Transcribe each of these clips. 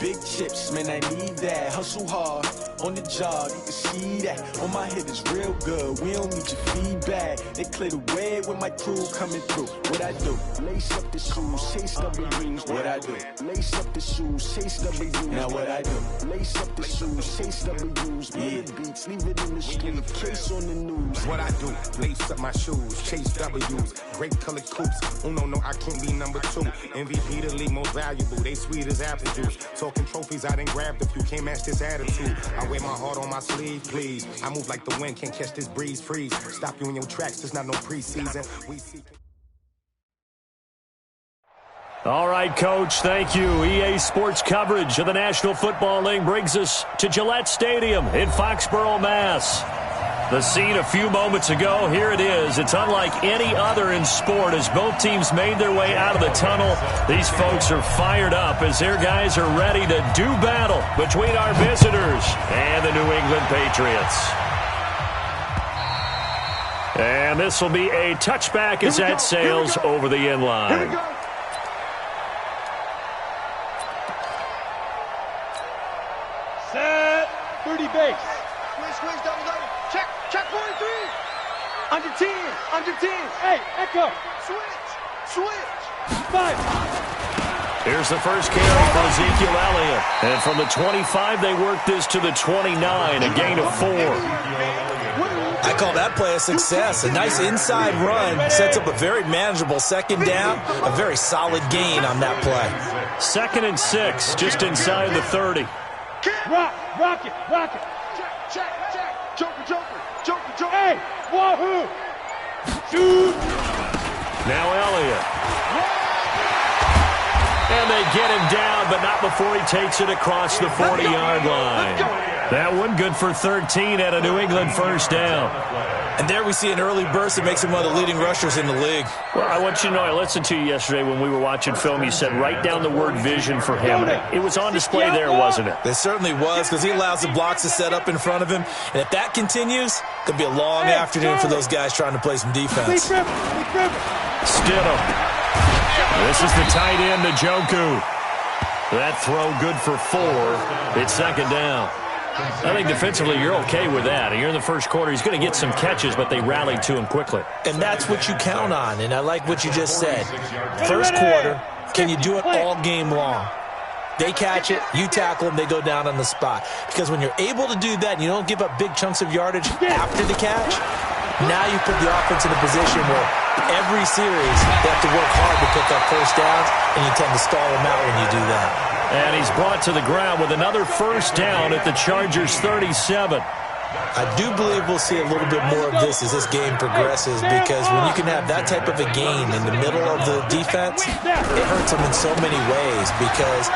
big chips, man, I need that. Hustle hard, on the job, you can see that. On my head is real good, we don't need your feedback. They clear the way with my crew coming through. What I do? Lace up the shoes, chase W's. What I do? Lace up the shoes, chase W's. Now what I do? Lace up the shoes, chase W's. Yeah. Beats, leave it in the street, case on the news. What I do? Lace up my shoes, chase W's. Great colored coops. Oh no, I can't be number 2. MVP the league most valuable. They sweet as apple juice. Talking trophies, I done grabbed a few. Can't match this attitude. I wear my heart on my sleeve, please. I move like the wind, can't catch this breeze. Freeze. Stop you in your tracks. There's not no preseason. We see. All right, Coach, thank you. EA Sports coverage of the National Football League brings us to Gillette Stadium in Foxborough, Mass. The scene a few moments ago, here it is. It's unlike any other in sport as both teams made their way out of the tunnel. These folks are fired up as their guys are ready to do battle between our visitors and the New England Patriots. And this will be a touchback as that sails over the end line. Set, 30 base. Switch, double. Check 43. Under 10. Hey, echo. Switch. 5. Here's the first carry for Ezekiel Elliott. And from the 25, they work this to the 29, a gain of 4. I call that play a success. A nice inside run sets up a very manageable second down, a very solid gain on that play. 2nd and 6, just inside the 30. Rock it. Check. Joker. Hey, wahoo! Shoot! Now Elliott. And they get him down, but not before he takes it across the 40-yard line. That one good for 13 at a New England first down. And there we see an early burst that makes him one of the leading rushers in the league. Well, I want you to know, I listened to you yesterday when we were watching film. You said write down the word vision for him. It was on display there, wasn't it? It certainly was, because he allows the blocks to set up in front of him. And if that continues, it'll be a long afternoon for those guys trying to play some defense. Stidham. This is the tight end, Njoku. That throw good for 4. It's second down. I think defensively you're okay with that. You're in the first quarter. He's going to get some catches, but they rallied to him quickly. And that's what you count on, and I like what you just said. First quarter, can you do it all game long? They catch it, you tackle them, they go down on the spot. Because when you're able to do that and you don't give up big chunks of yardage after the catch, now you put the offense in a position where every series they have to work hard to pick up first downs, and you tend to stall them out when you do that. And he's brought to the ground with another first down at the Chargers' 37. I do believe we'll see a little bit more of this as this game progresses, because when you can have that type of a gain in the middle of the defense, it hurts them in so many ways, because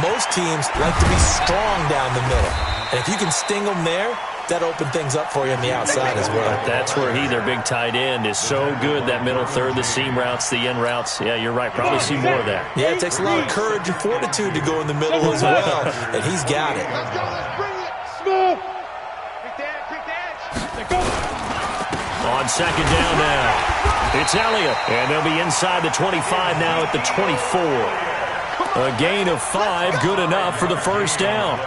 most teams like to be strong down the middle. And if you can sting them there, that opened things up for you on the outside as well. That's where their big tight end, is so good, that middle third, the seam routes, the in routes. Yeah, you're right. Probably see more of that. Yeah, it takes a lot of courage and fortitude to go in the middle as well, and he's got it. Let's go. Bring it. Smooth. Quick edge. On second down now, it's Elliott, and they'll be inside the 25 now at the 24. A gain of 5, good enough for the first down.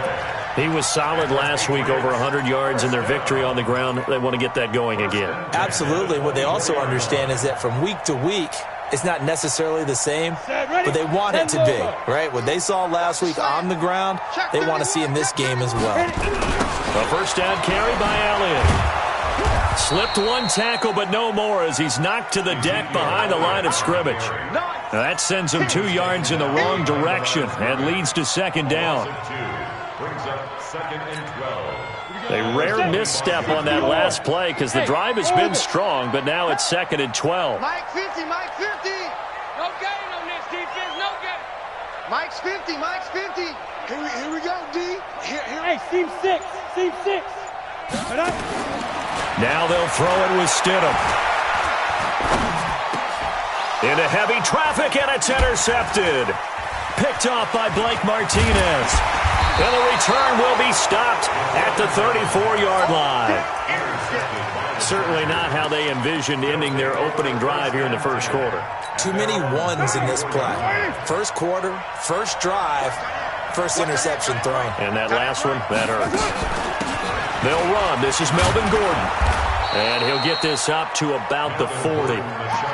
He was solid last week, over 100 yards in their victory on the ground. They want to get that going again. Absolutely. What they also understand is that from week to week, it's not necessarily the same, but they want it to be, right? What they saw last week on the ground, they want to see in this game as well. A first down carry by Elliott. Slipped one tackle, but no more, as he's knocked to the deck behind the line of scrimmage. Now that sends him 2 yards in the wrong direction and leads to second down. A rare misstep on that last play, because the drive has been strong, but now it's 2nd and 12. Mike 50. No gain on this defense, no gain. Mike's 50. Here we go, D. Hey, seam 6. Now they'll throw it with Stidham. Into heavy traffic, and it's intercepted. Picked off by Blake Martinez. And the return will be stopped at the 34-yard line. Certainly not how they envisioned ending their opening drive here in the first quarter. Too many ones in this play. First quarter, first drive, First interception thrown. And that last one, that hurts. They'll run. This is Melvin Gordon. And he'll get this up to about the 40.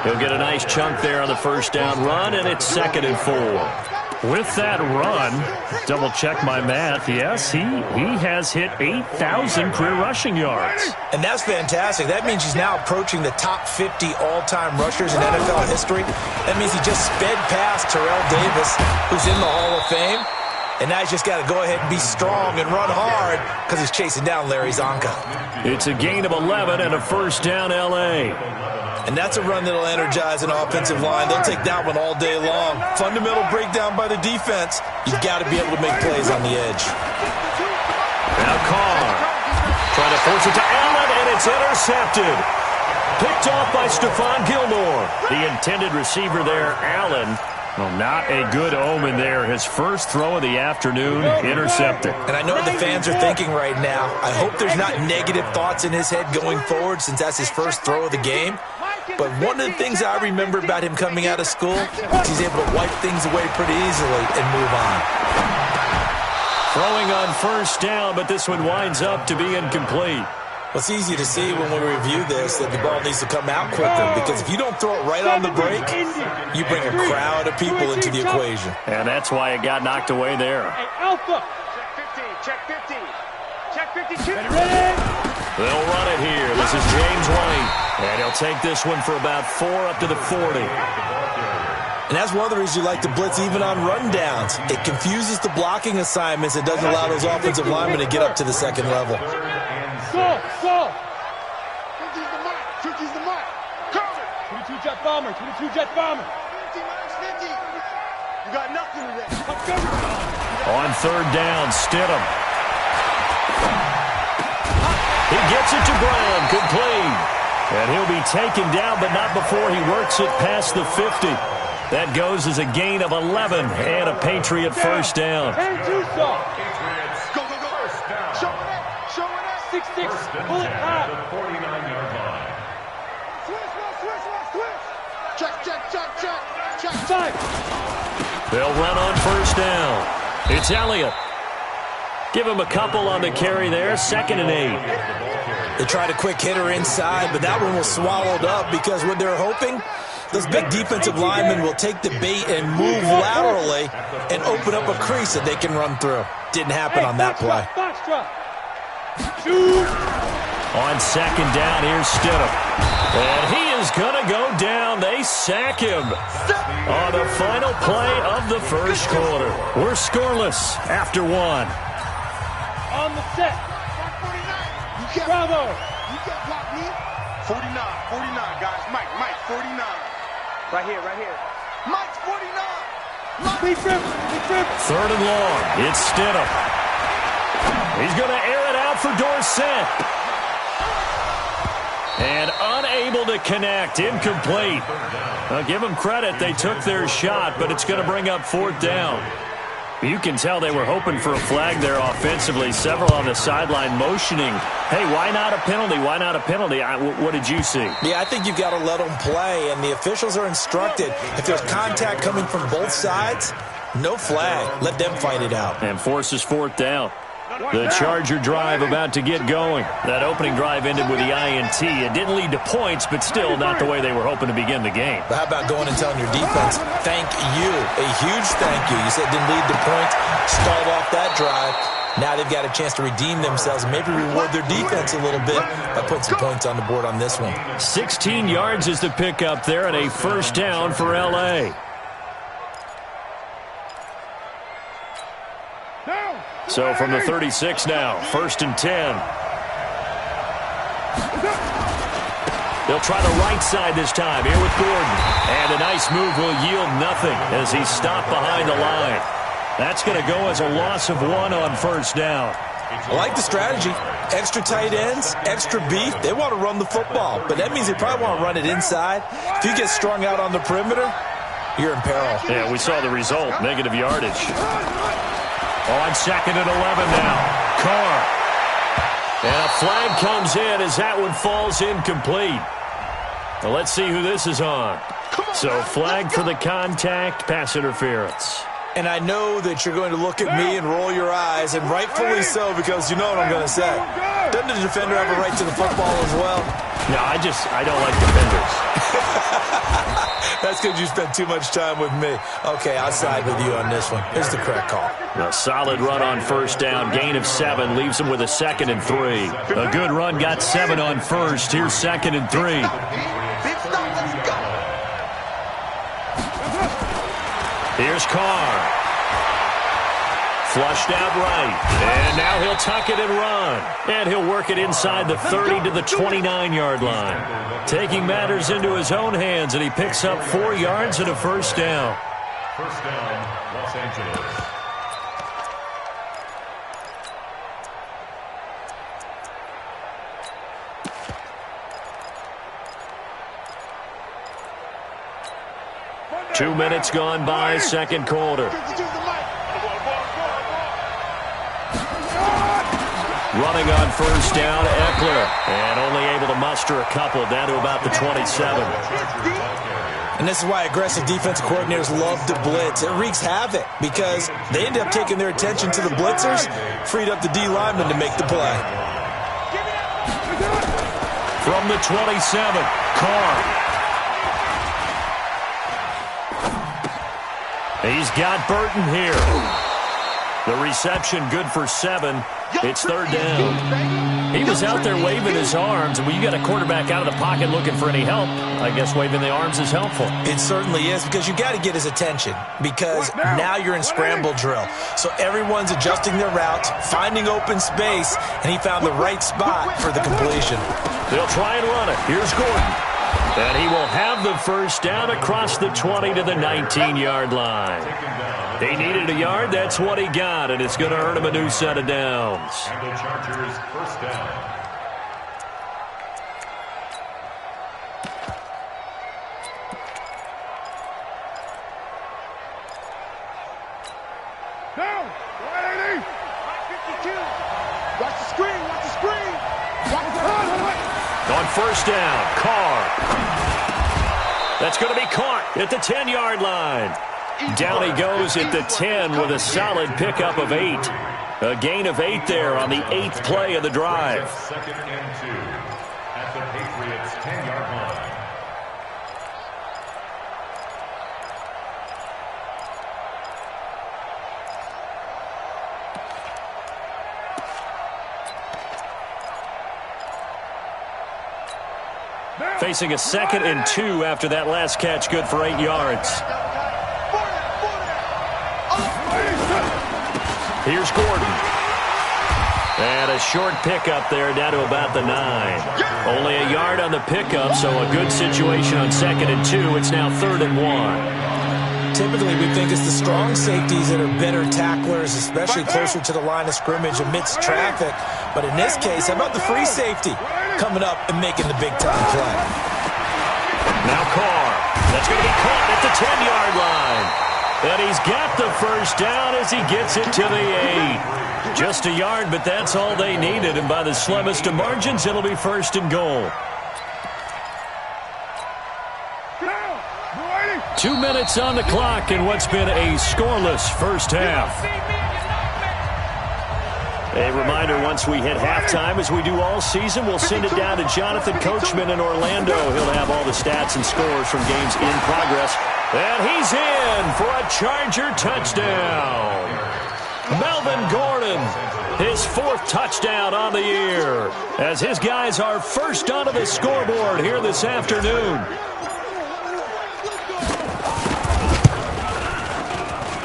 He'll get a nice chunk there on the first down run, and it's 2nd and 4. With that run, double-check my math, yes, he has hit 8,000 career rushing yards. And that's fantastic. That means he's now approaching the top 50 all-time rushers in NFL history. That means he just sped past Terrell Davis, who's in the Hall of Fame. And now he's just got to go ahead and be strong and run hard because he's chasing down Larry Zonka. It's a gain of 11 and a first down, L.A. And that's a run that'll energize an offensive line. They'll take that one all day long. Fundamental breakdown by the defense. You've got to be able to make plays on the edge. Now Carr trying to force it to Allen, and it's intercepted. Picked off by Stephon Gilmore. The intended receiver there, Allen. Well, not a good omen there. His first throw of the afternoon, intercepted. And I know what the fans are thinking right now. I hope there's not negative thoughts in his head going forward since that's his first throw of the game. But one of the things I remember about him coming out of school is he's able to wipe things away pretty easily and move on. Throwing on first down, but this one winds up to be incomplete. Well, it's easy to see when we review this that the ball needs to come out quicker because if you don't throw it right on the break, you bring a crowd of people into the equation. And that's why it got knocked away there. Hey, Alpha. Check 50. Check 50. Check 52. Ready? They'll run it here. This is James White. And he'll take this one for about 4 up to the 40. And that's one of the reasons you like to blitz even on rundowns. It confuses the blocking assignments. It doesn't allow those offensive linemen to get up to the second level. Go! 50's the mark. 50's the mark. Cover! 22 jet bomber. 22 jet bomber. 50 minus 50. You got nothing today. On third down, Stidham. He gets it to Brown, complete. And he'll be taken down, but not before he works it past the 50. That goes as a gain of 11 and a Patriot first down. And Tucson. Go. Show it up. 6-6. Pull it high. 49-yard line. Check. 5. They'll run on first down. It's Elliott. Give him a couple on the carry there. 2nd and 8. They tried a quick hitter inside, but that one was swallowed up because what they're hoping, those big defensive linemen will take the bait and move laterally and open up a crease that they can run through. Didn't happen on that play. On second down, here's Stidham. And he is going to go down. They sack him on the final play of the first quarter. We're scoreless after 1. On the set. Bravo. You can't block me. 49, guys. Mike, 49. Right here. Mike's 49. Big trip. 3rd and long. It's Stidham. He's going to air it out for Dorsett. And unable to connect. Incomplete. Now, give them credit. They took their shot, but it's going to bring up 4th down. You can tell they were hoping for a flag there offensively. Several on the sideline motioning. Hey, why not a penalty? What did you see? Yeah, I think you've got to let them play, and the officials are instructed. If there's contact coming from both sides, no flag. Let them fight it out. And forces 4th down. The Charger drive about to get going. That opening drive ended with the INT. It didn't lead to points, but still not the way they were hoping to begin the game. But how about going and telling your defense, thank you, a huge thank you. You said it didn't lead to points, stalled off that drive. Now they've got a chance to redeem themselves and maybe reward their defense a little bit by putting some points on the board on this one. 16 yards is the pickup there and a first down for L.A. So from the 36 now, 1st and 10. They'll try the right side this time, here with Gordon. And a nice move will yield nothing as he's stopped behind the line. That's going to go as a loss of 1 on first down. I like the strategy. Extra tight ends, extra beef. They want to run the football, but that means they probably want to run it inside. If you get strung out on the perimeter, you're in peril. Yeah, we saw the result, negative yardage. On 2nd and 11 now. Carr. And a flag comes in as that one falls incomplete. Well, let's see who this is on. So flag for the contact, pass interference. And I know that you're going to look at me and roll your eyes, and rightfully so, because you know what I'm going to say. Doesn't the defender have a right to the football as well? No, I don't like defenders. That's because you spent too much time with me. Okay, I'll side with you on this one. Here's the correct call. A solid run on first down. Gain of 7 leaves him with a 2nd and 3. A good run got 7 on first. Here's 2nd and 3. Here's Carr. Flushed out right. And now he'll tuck it and run. And he'll work it inside the 30 to the 29-yard line. Taking matters into his own hands, and he picks up 4 yards and a first down. First down, Los Angeles. Two minutes gone by, second quarter. Running on first down, Eckler. And only able to muster a couple down to about the 27. And this is why aggressive defensive coordinators love to blitz. It wreaks havoc because they end up taking their attention to the blitzers, freed up the D lineman to make the play. From the 27, Carr. He's got Burton here. The reception good for 7. It's third down. He was out there waving his arms, and when you got a quarterback out of the pocket looking for any help, I guess waving the arms is helpful. It certainly is, because you got to get his attention, because now you're in scramble drill. So everyone's adjusting their routes, finding open space, and he found the right spot for the completion. They'll try and run it. Here's Gordon. And he will have the first down across the 20 to the 19-yard line. He needed a yard. That's what he got, and it's going to earn him a new set of downs. And the Chargers first down. Down. 180. 52. Watch the screen. Watch the screen. Watch the run. On first down, Carr. That's going to be caught at the 10-yard line. Down he goes at the 10 with a solid pickup of 8. A gain of 8 there on the 8th play of the drive. Second and 2 at the Patriots' 10-yard line. Facing a 2nd and 2 after that last catch, good for 8 yards. Here's Gordon. And a short pickup there down to about the 9. Only a yard on the pickup, so a good situation on 2nd and 2. It's now 3rd and 1. Typically, we think it's the strong safeties that are better tacklers, especially closer to the line of scrimmage amidst traffic. But in this case, how about the free safety coming up and making the big-time play? Now Carr. That's going to be caught at the 10-yard line. And he's got the first down as he gets it to the 8. Just a yard, but that's all they needed. And by the slimmest of margins, it'll be 1st and goal. 2 minutes on the clock in what's been a scoreless first half. A reminder, once we hit halftime, as we do all season, we'll send it down to Jonathan Coachman in Orlando. He'll have all the stats and scores from games in progress. And he's in for a Charger touchdown. Melvin Gordon, his 4th touchdown on the year, as his guys are first onto the scoreboard here this afternoon.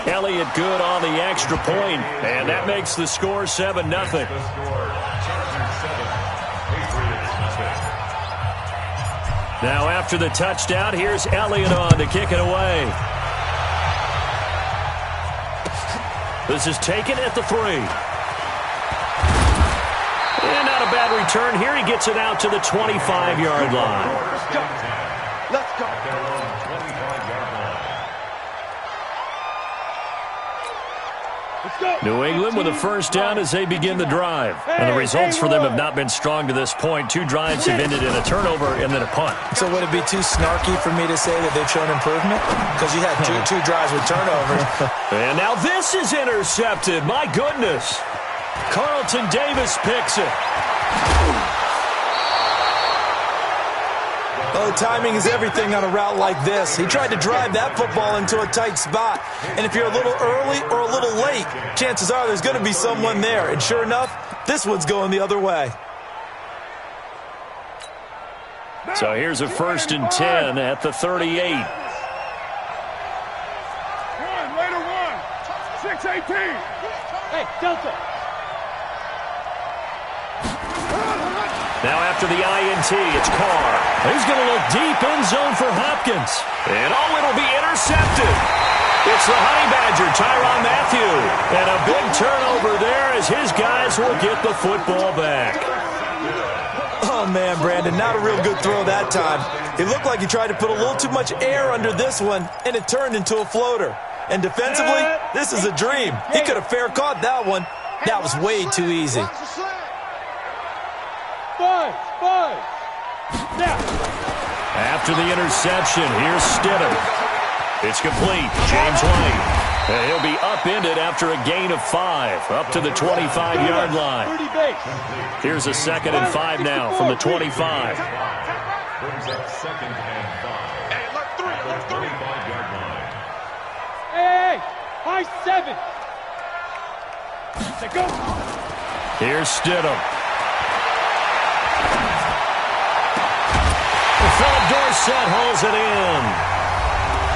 Elliott good on the extra point, and that makes the score 7-0. Now after the touchdown, here's Elliott on to kick it away. This is taken at the 3. And not a bad return here. He gets it out to the 25-yard line. Let's go. New England with a first down as they begin the drive. And the results for them have not been strong to this point. 2 drives have ended in a turnover and then a punt. So would it be too snarky for me to say that they've shown improvement? Because you had two drives with turnovers. And now this is intercepted. My goodness. Carlton Davis picks it. Oh, timing is everything on a route like this. He tried to drive that football into a tight spot. And if you're a little early or a little late, chances are there's going to be someone there. And sure enough, this one's going the other way. So here's a 1st and 10 at the 38. Later one. 6-18. Hey, Delta. Now after the INT, it's Carr. He's going to look deep end zone for Hopkins. And it'll be intercepted. It's the Honey Badger, Tyrann Mathieu. And a big turnover there as his guys will get the football back. Oh, man, Brandon, not a real good throw that time. It looked like he tried to put a little too much air under this one, and it turned into a floater. And defensively, this is a dream. He could have fair caught that one. That was way too easy. After the interception, here's Stidham. It's complete. James White. He'll be upended after a gain of 5, up to the 25-yard line. Here's a 2nd and 5 now from the 25. Brings up 2nd and 5. Hey, look 3, look 3. 25-yard line. Hey, high 7. Go. Here's Stidham. Philip Dorsett hauls it in.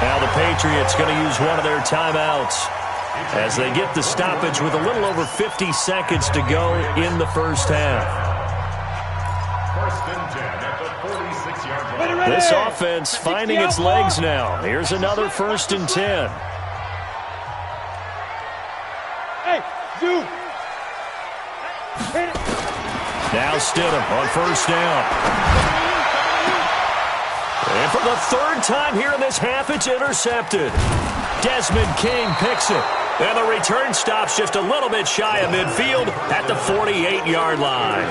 Now the Patriots going to use one of their timeouts as they get the stoppage with a little over 50 seconds to go in the first half. 1st and 10 at the 46-yard line. This offense finding its legs now. Here's another 1st and 10. Hey, Zoo. Now Stidham on 1st down. And for the 3rd time here in this half, it's intercepted. Desmond King picks it. And the return stops just a little bit shy of midfield at the 48-yard line.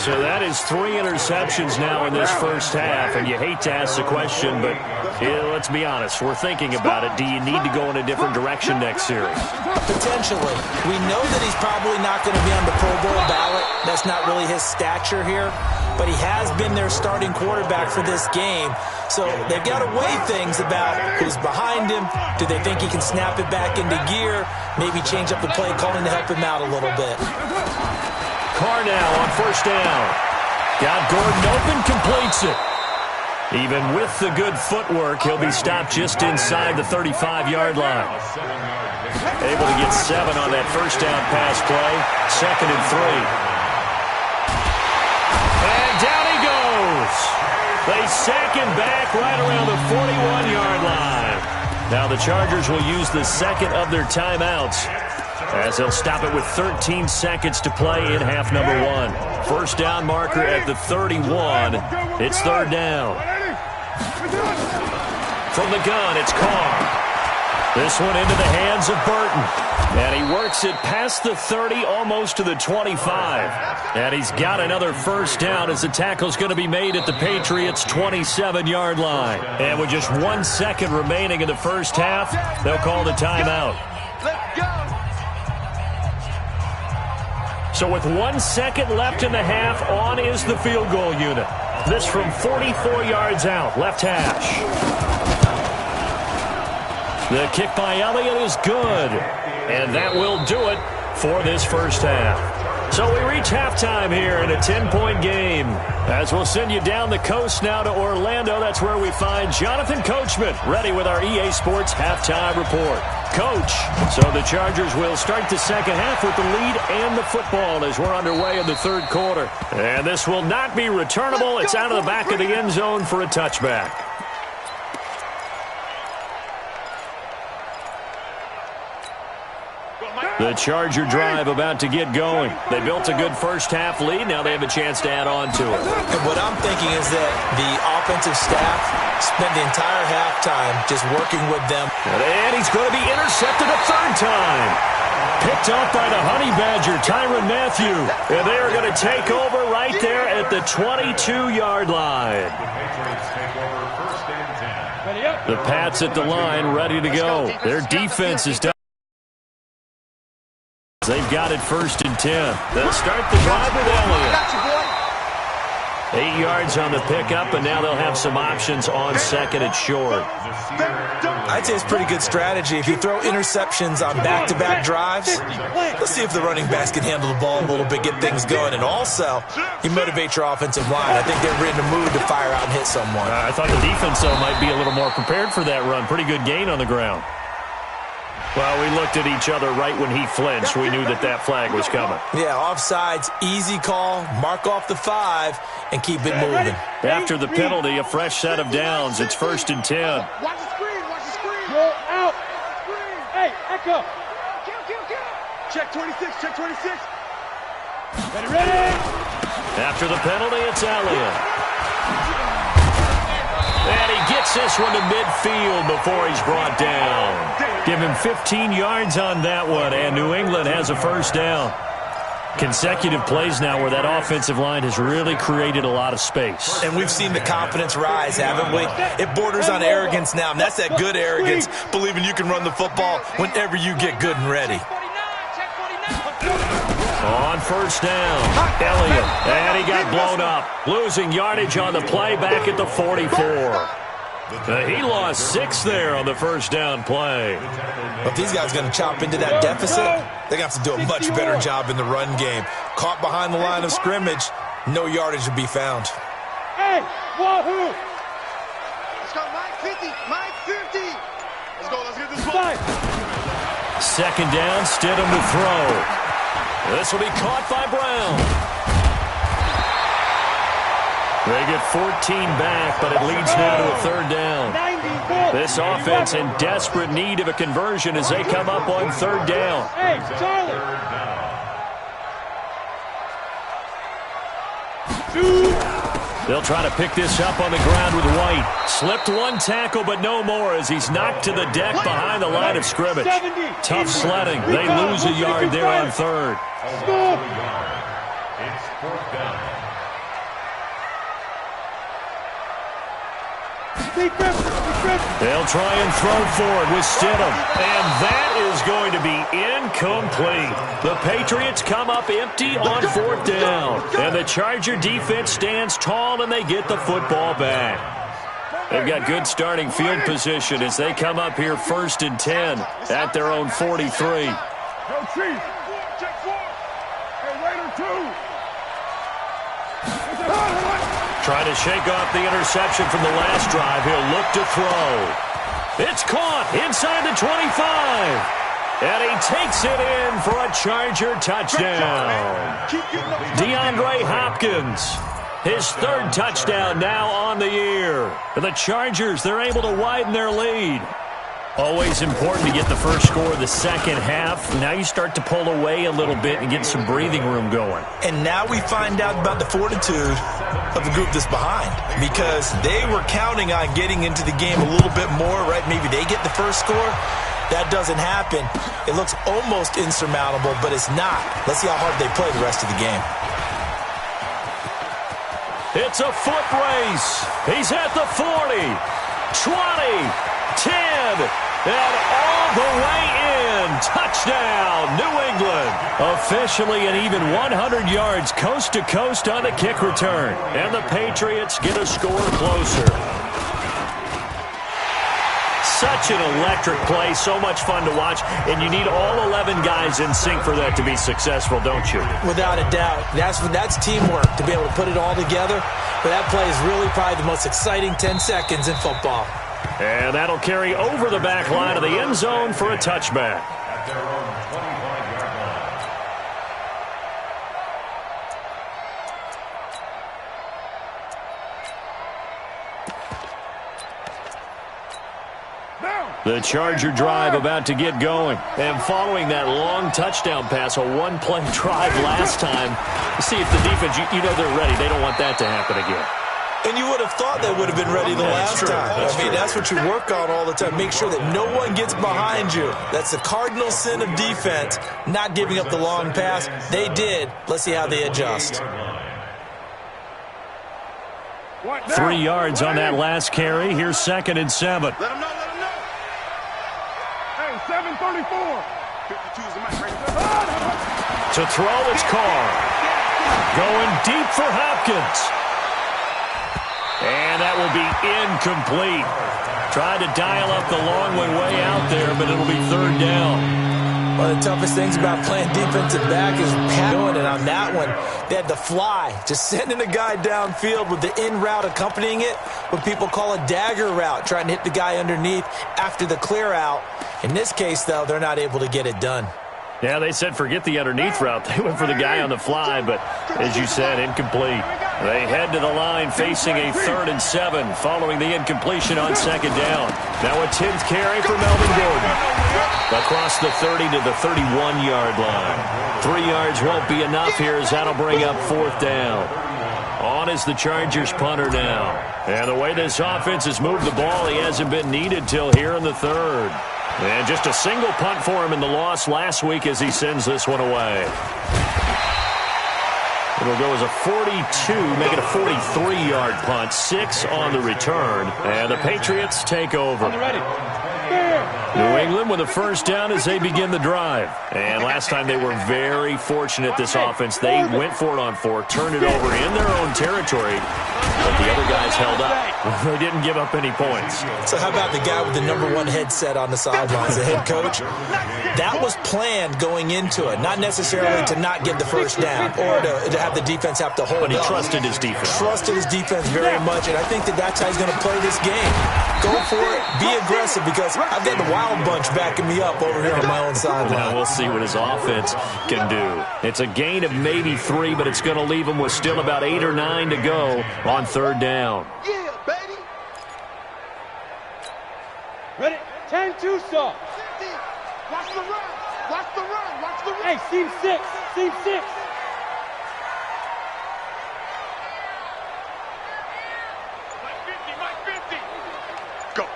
So that is 3 interceptions now in this first half. And you hate to ask the question, but let's be honest. We're thinking about it. Do you need to go in a different direction next series? Potentially. We know that he's probably not going to be on the Pro Bowl ballot. That's not really his stature here. But he has been their starting quarterback for this game. So they've got to weigh things about who's behind him. Do they think he can snap it back into gear? Maybe change up the play calling to help him out a little bit. Carr now on 1st down. Got Gordon open, completes it. Even with the good footwork, he'll be stopped just inside the 35-yard line. Able to get 7 on that 1st down pass play. 2nd and 3. And down he goes. They sack him back right around the 41-yard line. Now the Chargers will use the 2nd of their timeouts as they'll stop it with 13 seconds to play in half number 1. 1st down marker at the 31. It's 3rd down. From the gun, it's Carr. This one into the hands of Burton. And he works it past the 30, almost to the 25. And he's got another 1st down as the tackle's going to be made at the Patriots' 27-yard line. And with just 1 second remaining in the first half, they'll call the timeout. Let's go. So with 1 second left in the half, on is the field goal unit. This from 44 yards out, left hash. The kick by Elliott is good. And that will do it for this first half. So we reach halftime here in a 10-point game. As we'll send you down the coast now to Orlando, that's where we find Jonathan Coachman, ready with our EA Sports halftime report. Coach, so the Chargers will start the second half with the lead and the football as we're underway in the 3rd quarter. And this will not be returnable. It's out of the back of the end zone for a touchback. The Charger drive about to get going. They built a good first half lead. Now they have a chance to add on to it. And what I'm thinking is that the offensive staff spent the entire halftime just working with them. And he's going to be intercepted a 3rd time. picked off by the Honey Badger, Tyrann Mathieu. And they are going to take over right there at the 22-yard line. The Pats at the line, ready to go. Their defense is done. They've got it 1st and 10. They'll start the drive with Elliott. 8 yards on the pickup, and now they'll have some options on 2nd and short. I'd say it's pretty good strategy. If you throw interceptions on back-to-back drives, let's see if the running backs can handle the ball a little bit, get things going, and also you motivate your offensive line. I think they're in the mood to fire out and hit someone. I thought the defense, though, might be a little more prepared for that run. Pretty good gain on the ground. Well, we looked at each other right when he flinched. We knew that flag was coming. Yeah, offsides, easy call, mark off the 5, and keep it moving. After the penalty, a fresh set of downs. It's 1st and 10. Watch the screen, watch the screen. Roll out. Hey, Echo. Check 26, check 26. Ready. After the penalty, it's Elliott. And he gets this one to midfield before he's brought down. Give him 15 yards on that one, and New England has a 1st down. Consecutive plays now where that offensive line has really created a lot of space. And we've seen the confidence rise, haven't we? It borders on arrogance now, and that's that good arrogance, believing you can run the football whenever you get good and ready. On 1st down, Elliott, and he got blown up. Losing yardage on the play back at the 44. He lost 6 there on the 1st down play. If these guys are going to chop into that deficit, they're going to have to do a much better job in the run game. Caught behind the line of scrimmage, no yardage to be found. Hey, wahoo! Let's go, Mike 50, Mike 50. Let's get this ball. 2nd down, Stidham to throw. This will be caught by Brown. They get 14 back, but it leads now to a 3rd down. This offense in desperate need of a conversion as they come up on 3rd down. Hey, Charlie. They'll try to pick this up on the ground with White. Slipped one tackle, but no more as he's knocked to the deck behind the line of scrimmage. Tough sledding. They lose a yard there on 3rd. It's 4th down. They'll try and throw forward with Stidham. And that is going to be incomplete. The Patriots come up empty on 4th down. And the Charger defense stands tall and they get the football back. They've got good starting field position as they come up here 1st and 10 at their own 43. Yo, Chief. Check 4. Hey, Raider 2. Trying to shake off the interception from the last drive. He'll look to throw. It's caught inside the 25. And he takes it in for a Charger touchdown. DeAndre Hopkins, his 3rd touchdown now on the year. For the Chargers, they're able to widen their lead. Always important to get the first score of the second half. Now you start to pull away a little bit and get some breathing room going. And now we find out about the fortitude of the group that's behind, because they were counting on getting into the game a little bit more, right? Maybe they get the first score. That doesn't happen. It looks almost insurmountable, but it's not. Let's see how hard they play the rest of the game. It's a foot race. He's at the 40, 20, 10, and all the way in. Touchdown, New England. Officially an even 100 yards coast to coast on the kick return. And the Patriots get a score closer. Such an electric play, so much fun to watch, and you need all 11 guys in sync for that to be successful, don't you? Without a doubt. That's teamwork, to be able to put it all together. But that play is really probably the most exciting 10 seconds in football. And that'll carry over the back line of the end zone for a touchback. At their own 25-yard line. The Charger drive about to get going. And following that long touchdown pass, a one-play drive last time, see if the defense, you know they're ready. They don't want that to happen again. And you would have thought they would have been ready the last time. I mean, that's what you work on all the time. Make sure that no one gets behind you. That's the cardinal sin of defense, not giving up the long pass. They did. Let's see how they adjust. 3 yards on that last carry. Here's 2nd and 7. Let him know, let him know. Hey, 7:34. 52 is the mic right there. To throw, it's Carr. Going deep for Hopkins. And that will be incomplete. Tried to dial up the long one way out there, but it'll be 3rd down. One of the toughest things about playing defensive back is doing it. On that one, they had the fly, just sending a guy downfield with the in route accompanying it, what people call a dagger route, trying to hit the guy underneath after the clear out. In this case, though, they're not able to get it done. Yeah, they said forget the underneath route. They went for the guy on the fly, but as you said, incomplete. They head to the line facing a 3rd and 7 following the incompletion on 2nd down. Now a 10th carry for Melvin Gordon. Across the 30 to the 31-yard line. 3 yards won't be enough here as that'll bring up 4th down. On is the Chargers punter now. And the way this offense has moved the ball, he hasn't been needed till here in the 3rd. And just a single punt for him in the loss last week as he sends this one away. It'll go as a 42, make it a 43-yard punt, 6 on the return, and the Patriots take over. New England with a 1st down as they begin the drive. And last time they were very fortunate, this offense. They went for it on 4, turned it over in their own territory, but the other guys held up. They didn't give up any points. So how about the guy with the #1 headset on the sidelines, the head coach? That was planned going into it, not necessarily to not get the 1st down or to have the defense have to hold But he up. trusted his defense. Trusted his defense very much, and I think that's how he's going to play this game. Go for it, be aggressive, because I've got the wild bunch backing me up over here on my own sideline. Now we'll see what his offense can do. It's a gain of maybe 3, but it's going to leave him with still about 8 or 9 to go on 3rd down. Yeah, baby. Ready? 10-2, sir. Watch the run. Watch the run. Watch the run. Hey, seam 6. Seam 6. Mike 50. Go.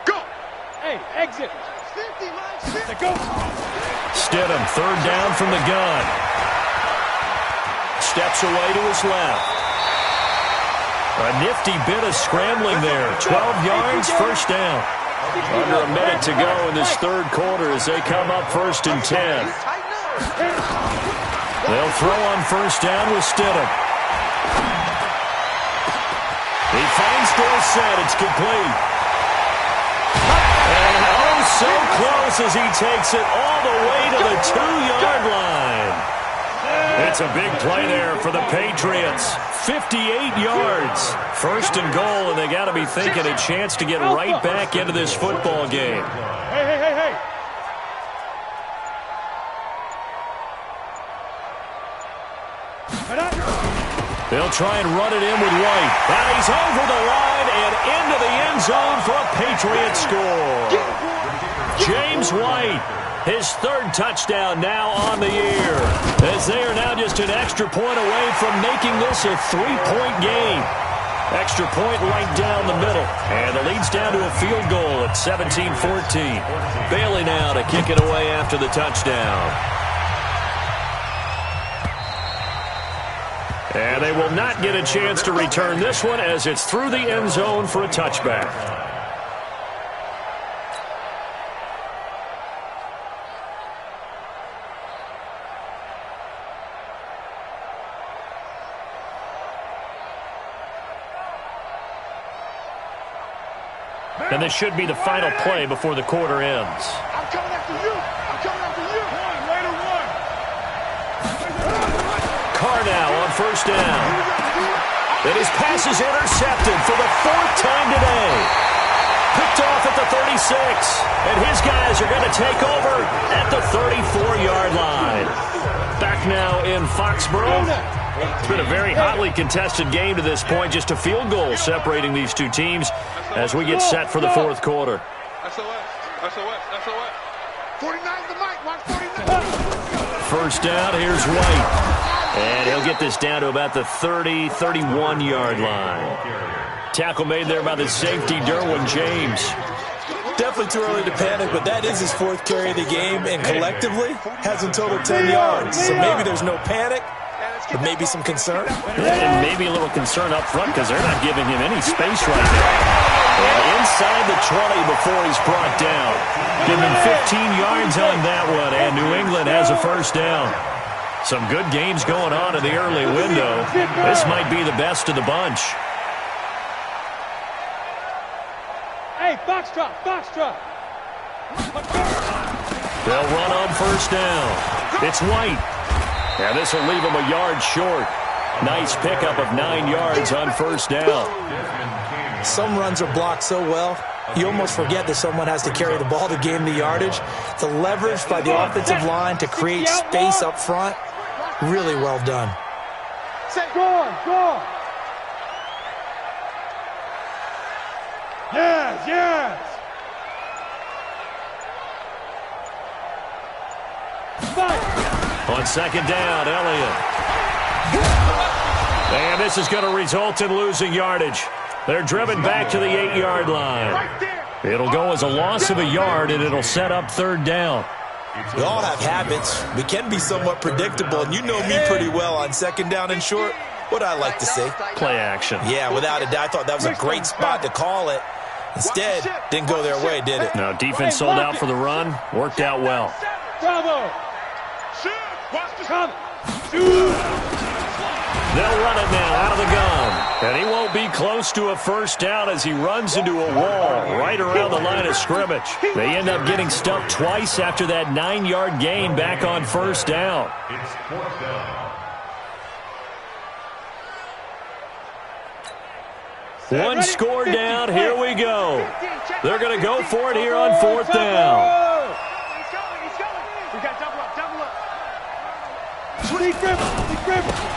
Go. Hey, exit. 50, Mike 50. Go. Stidham, 3rd down from the gun. Steps away to his left. A nifty bit of scrambling there. 12 yards, 1st down. Under a minute to go in this 3rd quarter as they come up 1st and 10. They'll throw on 1st down with Stidham. He finds Dorsett. It's complete. And oh, so close as he takes it all the way to the 2-yard line. It's a big play there for the Patriots. 58 yards. 1st and goal, and they got to be thinking a chance to get right back into this football game. Hey. They'll try and run it in with White. And he's over the line and into the end zone for a Patriot score. James White, his 3rd touchdown now on the year, as they are now just an extra point away from making this a 3-point game. Extra point right down the middle, and the lead's down to a field goal at 17-14. Bailey now to kick it away after the touchdown. And they will not get a chance to return this one as it's through the end zone for a touchback. And this should be the final play before the quarter ends. I'm coming after you. I'm coming after you. Carr now on 1st down. And his pass is intercepted for the 4th time today. Picked off at the 36. And his guys are going to take over at the 34-yard line. Back now in Foxborough. It's been a very hotly contested game to this point. Just a field goal separating these two teams as we get set for the 4th quarter. SOS. 49's the mic. Watch 49. 1st down, here's White. And he'll get this down to about the 30, 31-yard line. Tackle made there by the safety, Derwin James. Definitely too early to panic, but that is his 4th carry of the game, and collectively has in total 10 yards. So maybe there's no panic, but maybe some concern. And maybe a little concern up front because they're not giving him any space right now. And inside the 20 before he's brought down. Give him 15 yards on that one, and New England has a first down. Some good games going on in the early window. This might be the best of the bunch. Hey, foxtrot, foxtrot. They'll run on first down. It's White. And this will leave him a yard short. Nice pickup of 9 yards on first down. Some runs are blocked so well, you almost forget that someone has to carry the ball to gain the yardage. The leverage by the offensive line to create space up front, really well done. Go. Yes. On second down, Elliott. And this is going to result in losing yardage. They're driven back to the 8-yard line. It'll go as a loss of a yard, and it'll set up third down. We all have habits. We can be somewhat predictable, and you know me pretty well on second down and short. What I like to say? Play action. Yeah, without a doubt. I thought that was a great spot to call it. Instead, didn't go their way, did it? No, defense sold out for the run. Worked out well. Bravo. They'll run it now out of the gun. And he won't be close to a first down as he runs into a wall right around the line of scrimmage. They end up getting stuffed twice after that 9-yard gain back on first down. It's fourth down. One score down. Here we go. They're going to go for it here on fourth down. We got double up.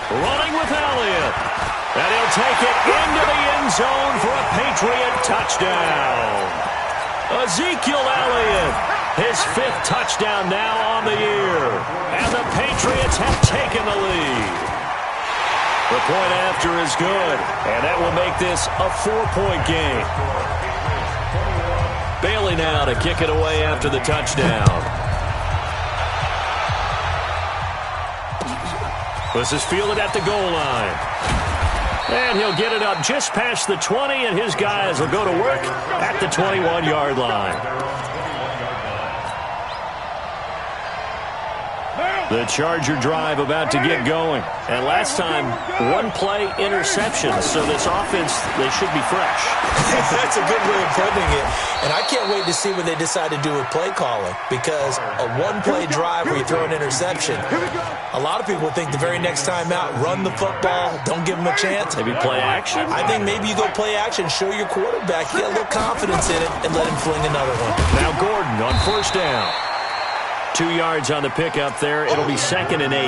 Running with Elliott. And he'll take it into the end zone for a Patriot touchdown. Ezekiel Elliott, his 5th touchdown now on the year. And the Patriots have taken the lead. The point after is good, and that will make this a 4-point game. Bailey now to kick it away after the touchdown. This is fielded at the goal line. And he'll get it up just past the 20, and his guys will go to work at the 21-yard line. The Charger drive about to get going. And last time, 1-play interception. So this offense, they should be fresh. That's a good way of putting it. And I can't wait to see what they decide to do with play calling. Because a 1-play drive where you throw an interception, a lot of people think the very next time out, run the football, don't give them a chance. Maybe play action? I think maybe you go play action, show your quarterback, get a little confidence in it, and let him fling another one. Now Gordon on first down. 2 yards on the pickup there. It'll be 2nd and 8.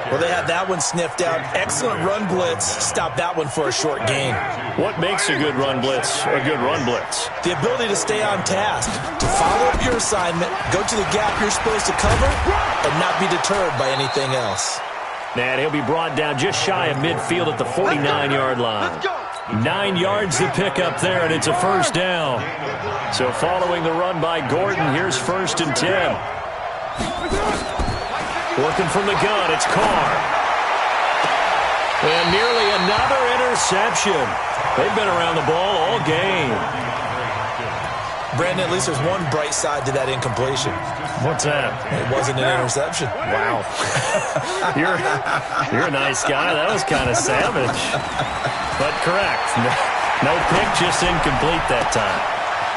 Well, they had that one sniffed out. Excellent run blitz. Stop that one for a short gain. What makes a good run blitz a good run blitz? The ability to stay on task, to follow up your assignment, go to the gap you're supposed to cover, and not be deterred by anything else. And he'll be brought down just shy of midfield at the 49-yard line. 9 yards to pick up there, and it's a first down. So following the run by Gordon, here's 1st and 10. Working from the gun, it's Carr. And nearly another interception. They've been around the ball all game. Brandon, at least there's one bright side to that incompletion. What's that? It wasn't an interception. Wow. You're a nice guy. That was kind of savage. But correct. No pick, just incomplete that time.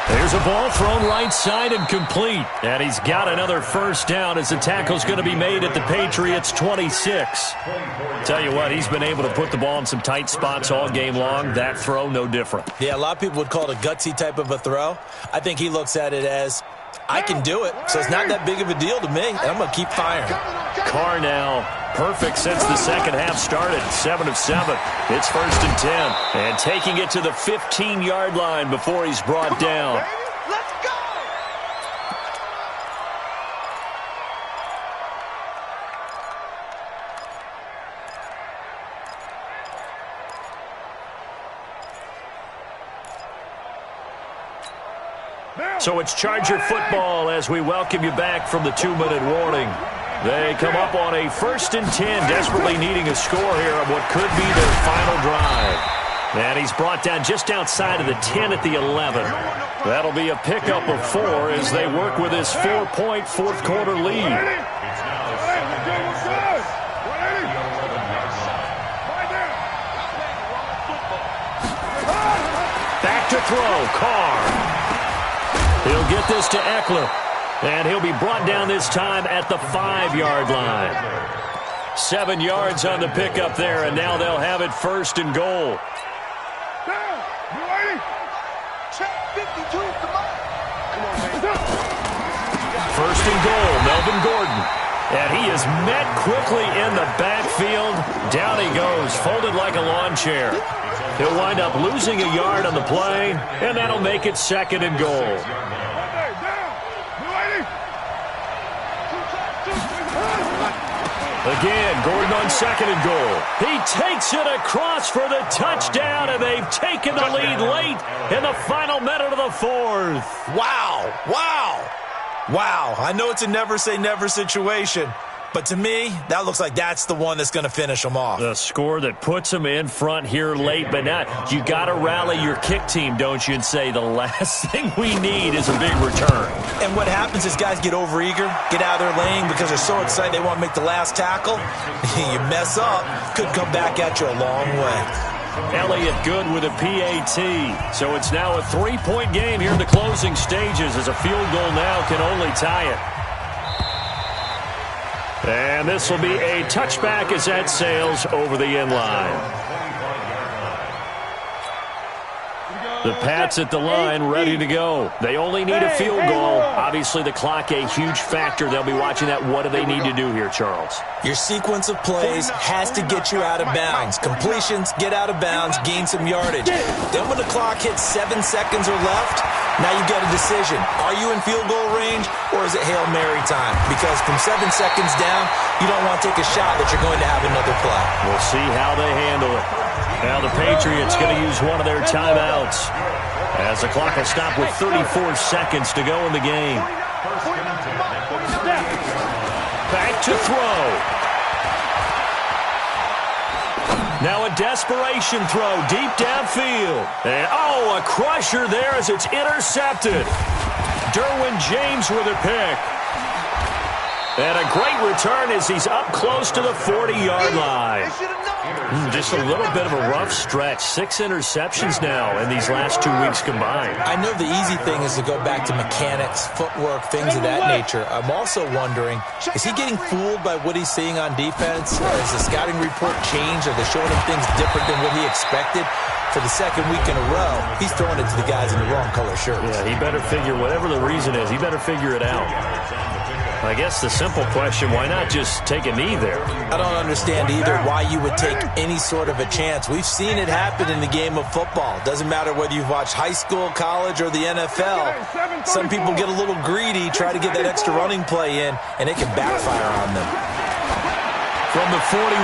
There's a ball thrown right side and complete. And he's got another first down as the tackle's going to be made at the Patriots' 26. Tell you what, he's been able to put the ball in some tight spots all game long. That throw, no different. Yeah, a lot of people would call it a gutsy type of a throw. I think he looks at it as, I can do it, so it's not that big of a deal to me, and I'm going to keep firing. Carr now, perfect since the second half started, 7 of 7. It's 1st and 10, and taking it to the 15-yard line before he's brought down. So it's Charger football as we welcome you back from the 2-minute warning. They come up on a 1st and 10, desperately needing a score here on what could be their final drive. And he's brought down just outside of the 10 at the 11. That'll be a pickup of 4 as they work with his 4-point fourth-quarter lead. Back to throw, Carr. He'll get this to Eckler. And he'll be brought down this time at the 5-yard line. 7 yards on the pickup there, and now they'll have it 1st and goal. First and goal, Melvin Gordon. And he is met quickly in the backfield. Down he goes, folded like a lawn chair. He'll wind up losing a yard on the play, and that'll make it 2nd and goal. Again, Gordon on 2nd and goal. He takes it across for the touchdown, and they've taken the lead late in the final minute of the 4th. Wow, wow, wow. I know it's a never-say-never situation, but to me, that looks like that's the one that's going to finish them off. The score that puts them in front here late, but now you got to rally your kick team, don't you, and say the last thing we need is a big return. And what happens is guys get overeager, get out of their lane because they're so excited they want to make the last tackle. You mess up, could come back at you a long way. Elliott good with a PAT. So it's now a 3-point game here in the closing stages as a field goal now can only tie it. And this will be a touchback as that sails over the end line. The Pats at the line ready to go. They only need a field goal. Obviously, the clock a huge factor. They'll be watching that. What do they need to do here, Charles? Your sequence of plays has to get you out of bounds. Completions, get out of bounds, gain some yardage. Then when the clock hits 7 seconds or left, now you get a decision. Are you in field goal range or is it Hail Mary time? Because from 7 seconds down, you don't want to take a shot that you're going to have another play. We'll see how they handle it. Now the Patriots going to use one of their timeouts as the clock will stop with 34 seconds to go in the game. Back to throw. Now a desperation throw deep downfield. And, a crusher there as it's intercepted. Derwin James with a pick. And a great return as he's up close to the 40-yard line. Just a little bit of a rough stretch. 6 interceptions now in these last 2 weeks combined. I know the easy thing is to go back to mechanics, footwork, things of that nature. I'm also wondering, is he getting fooled by what he's seeing on defense? Has the scouting report changed? Are they showing him things different than what he expected? For the second week in a row, he's throwing it to the guys in the wrong color shirts. Yeah, he better figure, whatever the reason is, he better figure it out. I guess the simple question, why not just take a knee there? I don't understand either why you would take any sort of a chance. We've seen it happen in the game of football. Doesn't matter whether you've watched high school, college, or the NFL. Some people get a little greedy, try to get that extra running play in, and it can backfire on them. From the 41,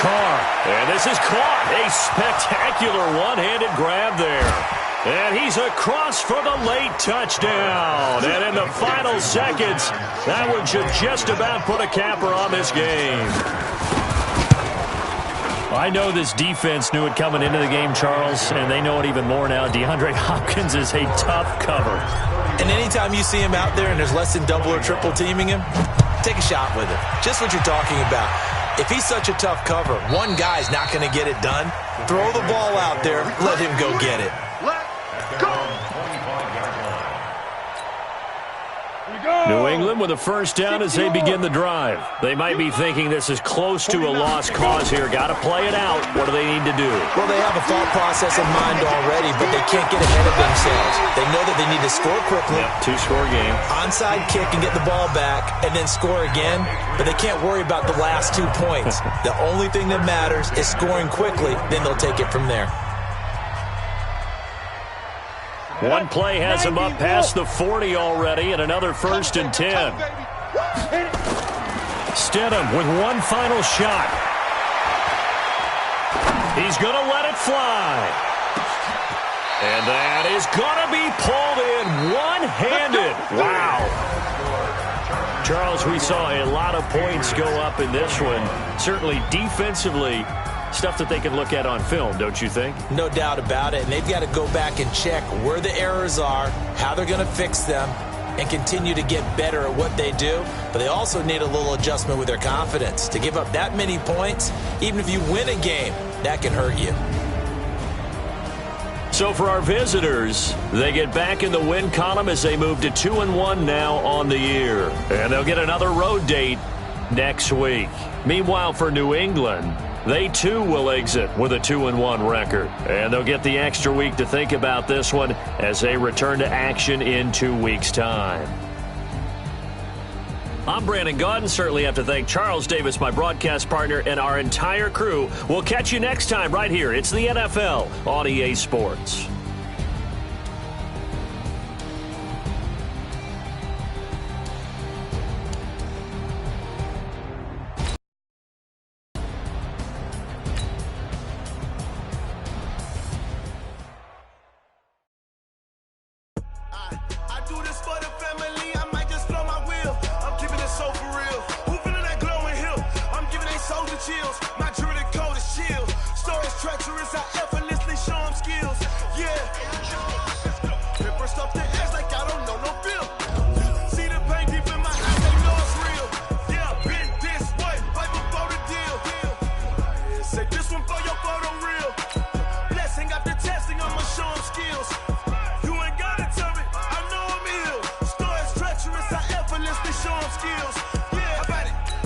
Carr. And this is caught. A spectacular one-handed grab there. And he's across for the late touchdown. And in the final seconds, that would just about put a capper on this game. I know this defense knew it coming into the game, Charles, and they know it even more now. DeAndre Hopkins is a tough cover. And anytime you see him out there and there's less than double or triple teaming him, take a shot with it. Just what you're talking about. If he's such a tough cover, one guy's not going to get it done. Throw the ball out there. Let him go get it. New England with a first down as they begin the drive. They might be thinking this is close to a lost cause here. Got to play it out. What do they need to do? Well, they have a thought process in mind already, but they can't get ahead of themselves. They know that they need to score quickly. Yep, 2-score game. Onside kick and get the ball back and then score again, but they can't worry about the last 2 points. The only thing that matters is scoring quickly, then they'll take it from there. One play has him up past the 40 already, and another 1st and 10. Stidham with one final shot. He's going to let it fly. And that is going to be pulled in one-handed. Wow. Charles, we saw a lot of points go up in this one. Certainly defensively, stuff that they can look at on film, don't you think? No doubt about it. And they've got to go back and check where the errors are, how they're going to fix them, and continue to get better at what they do. But they also need a little adjustment with their confidence. To give up that many points, even if you win a game, that can hurt you. So for our visitors, they get back in the win column as they move to 2-1 now on the year. And they'll get another road date next week. Meanwhile, for New England, they too will exit with a 2-1 record. And they'll get the extra week to think about this one as they return to action in 2 weeks' time. I'm Brandon Gaudin. Certainly have to thank Charles Davis, my broadcast partner, and our entire crew. We'll catch you next time right here. It's the NFL on EA Sports. I do this for the family. I might just blow my wheel. I'm keeping it so for real. Who feeling that glowing hill? I'm giving they soldier chills. My jewelry code is chill. Stories treacherous. I effortlessly show them skills. Yeah. Paper stuff the edge like I don't know no feel. See the pain deep in my eyes. They know it's real. Yeah, been this way right before the deal. Say this one for your photo real. Blessing after testing. I'ma show them skills. Show them skills. Yeah,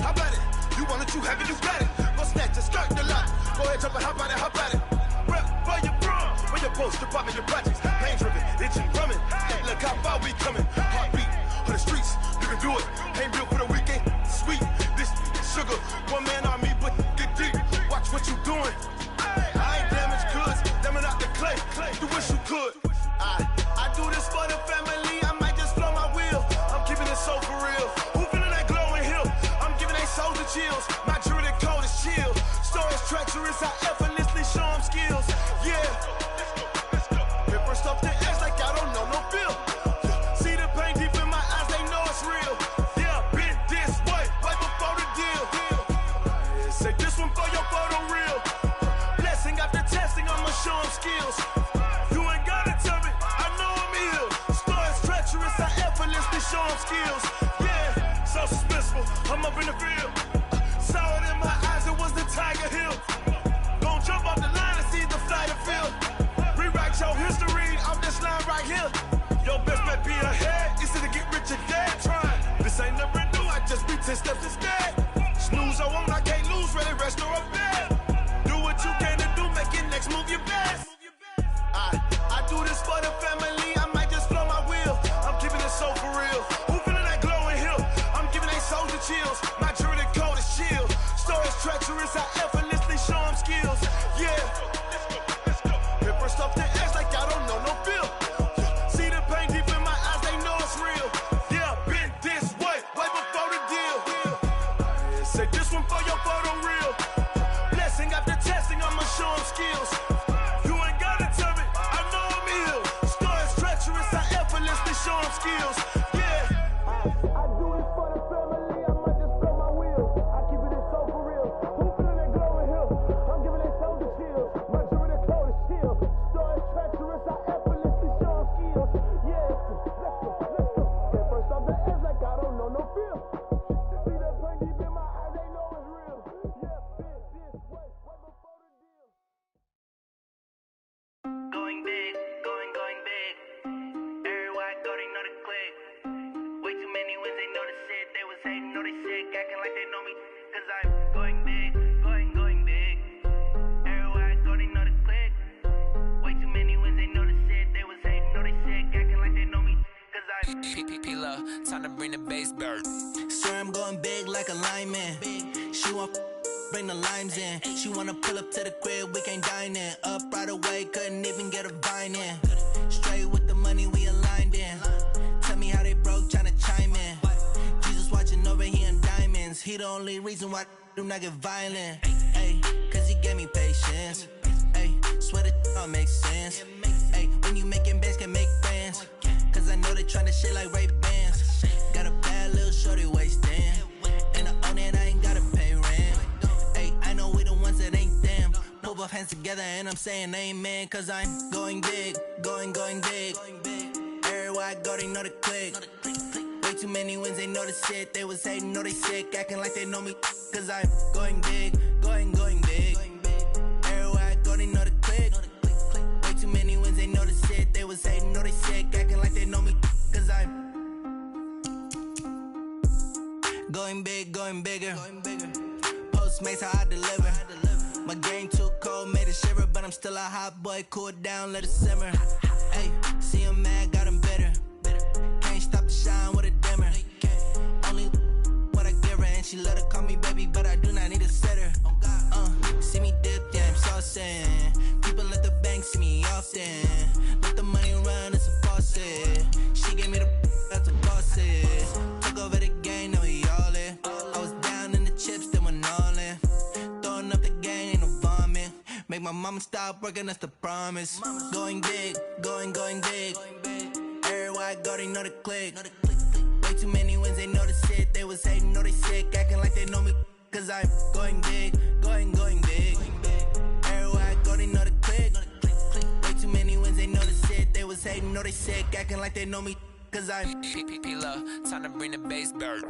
how about it? You want it, you have it, you got it. Go snatch it, start the lot. Go ahead, jump it, how about it? Rep for your bro, for your post, your popping your projects. Pain driven, itching, drumming. Hey, look how far we coming. Heartbeat on the streets, you can do it. Ain't built for the weekend, sweet. This sugar, one man army, but get deep. Watch what you doing. I ain't damaged goods, damn it out the clay. You wish you could. I do this for the family. I might just blow my wheel. I'm keeping it so for real. Who feeling that glowing hill? I'm giving they soldier chills. My jewelry code is chill. Stories treacherous. I effortlessly show them skills. Yeah. Paper stuff the edge like I don't know no feel. See the pain deep in my eyes. They know it's real. Yeah, been this way right before the deal. Say this one for your photo real. Blessing after testing. I'ma show them skills. You ain't gotta tell me. I know I'm ill. Stories treacherous. I effortlessly show them skills. Yeah, so suspenseful. I'm up in the field. Saw it in my eyes. It was the Tiger Hill. Gon' jump off the line and see the flight of field. Rewrite your history off this line right here. Your best bet be ahead. It's to get rich or dead trying. This ain't never new. I just be 10 steps instead. Snooze I won't. I can't lose. Ready, rest or a bed. Do what you can to do. Make your next move your best. I do this for the family. I might just blow my wheel. I'm keeping it so for real. Who feeling that glowing hill? I'm giving they soldier chills. My jewelry code is chill. Stories treacherous. I effortlessly show them skills. Yeah. Paper stuff the edge like I don't know no feel. See the pain deep in my eyes. They know it's real. Yeah, been this way right before the deal. Say this one for your photo real. Blessing after testing. I'ma show them skills. Show them skills. Yeah. I do this for the family. I might just blow my wheel. I keep it so for real. Who feeling that glowing hill? I'm giving they soldier chills. My jewelry code is chill. Stories treacherous. I effortlessly show them skills. Yeah. Let's go. Get first off the edge like I don't know no feel. See that pain deep in my eyes. They know it's real. Yeah. This way. Right before the deal. Going big. Going big. They know the click. Way too many wins, they know the shit. They was hating, know they sick, acting like they know me. Cause I'm going big, going big. Everywhere I go, they know the click. Way too many wins, they know the shit. They was hating, know they sick, acting like they know me. Cause I'm P-P-P-Love, time to bring the bass bird. Swear I'm going big like a lineman. She want bring the limes in. She wanna pull up to the crib, we can't dine in. Up right away, couldn't even get a vine in. Straight with the money, we aligned in. Tell me how they broke, tryna chime in. Jesus watching over here in diamonds. He the only reason why do not get violent. Ay, cause he gave me patience. Ay, swear that all makes sense. Ay, you making bands can make friends. Cause I know they tryna shit like Ray-Bans. Got a bad little shorty wasting. And I own it, I ain't gotta pay rent. Hey, I know we the ones that ain't them. Put both hands together and I'm saying amen. Cause I'm going big, going big. Everywhere I go, they know the click. Way too many wins, they know the shit. They was hating, know they sick, acting like they know me. Cause I'm going big, going big. Everywhere I go, they know the click. Way too many wins, they know the shit. They was hating, know they sick, acting like they know me. Cause I'm going big, going bigger. Postmates how I deliver. My game too cold, made it shiver. But I'm still a hot boy, cool it down, let it simmer. Hey, see him mad, got him bitter. Can't stop the shine with a dimmer. Only what I give her, and she let her call me baby, but I do not need a sitter. See me dip, yeah, I'm saucing. People at the bank see me often. Let the money run, it's a faucet. She gave me the that's a faucet. Took over the game, now we all in. I was down in the chips, then went all in. Throwing up the game, ain't no vomit. Make my mama stop working, that's the promise. Going big, going big. Everywhere I go, they know the click. Way too many wins, they know the shit. They was hating, know they sick, acting like they know me. Cause I'm going big, going big. Everywhere I go, they know the click. Way too many wins, they know the shit. They was hating, know they sick, acting like they know me. Cause I'm P-P-P-Love, time to bring the bass bird.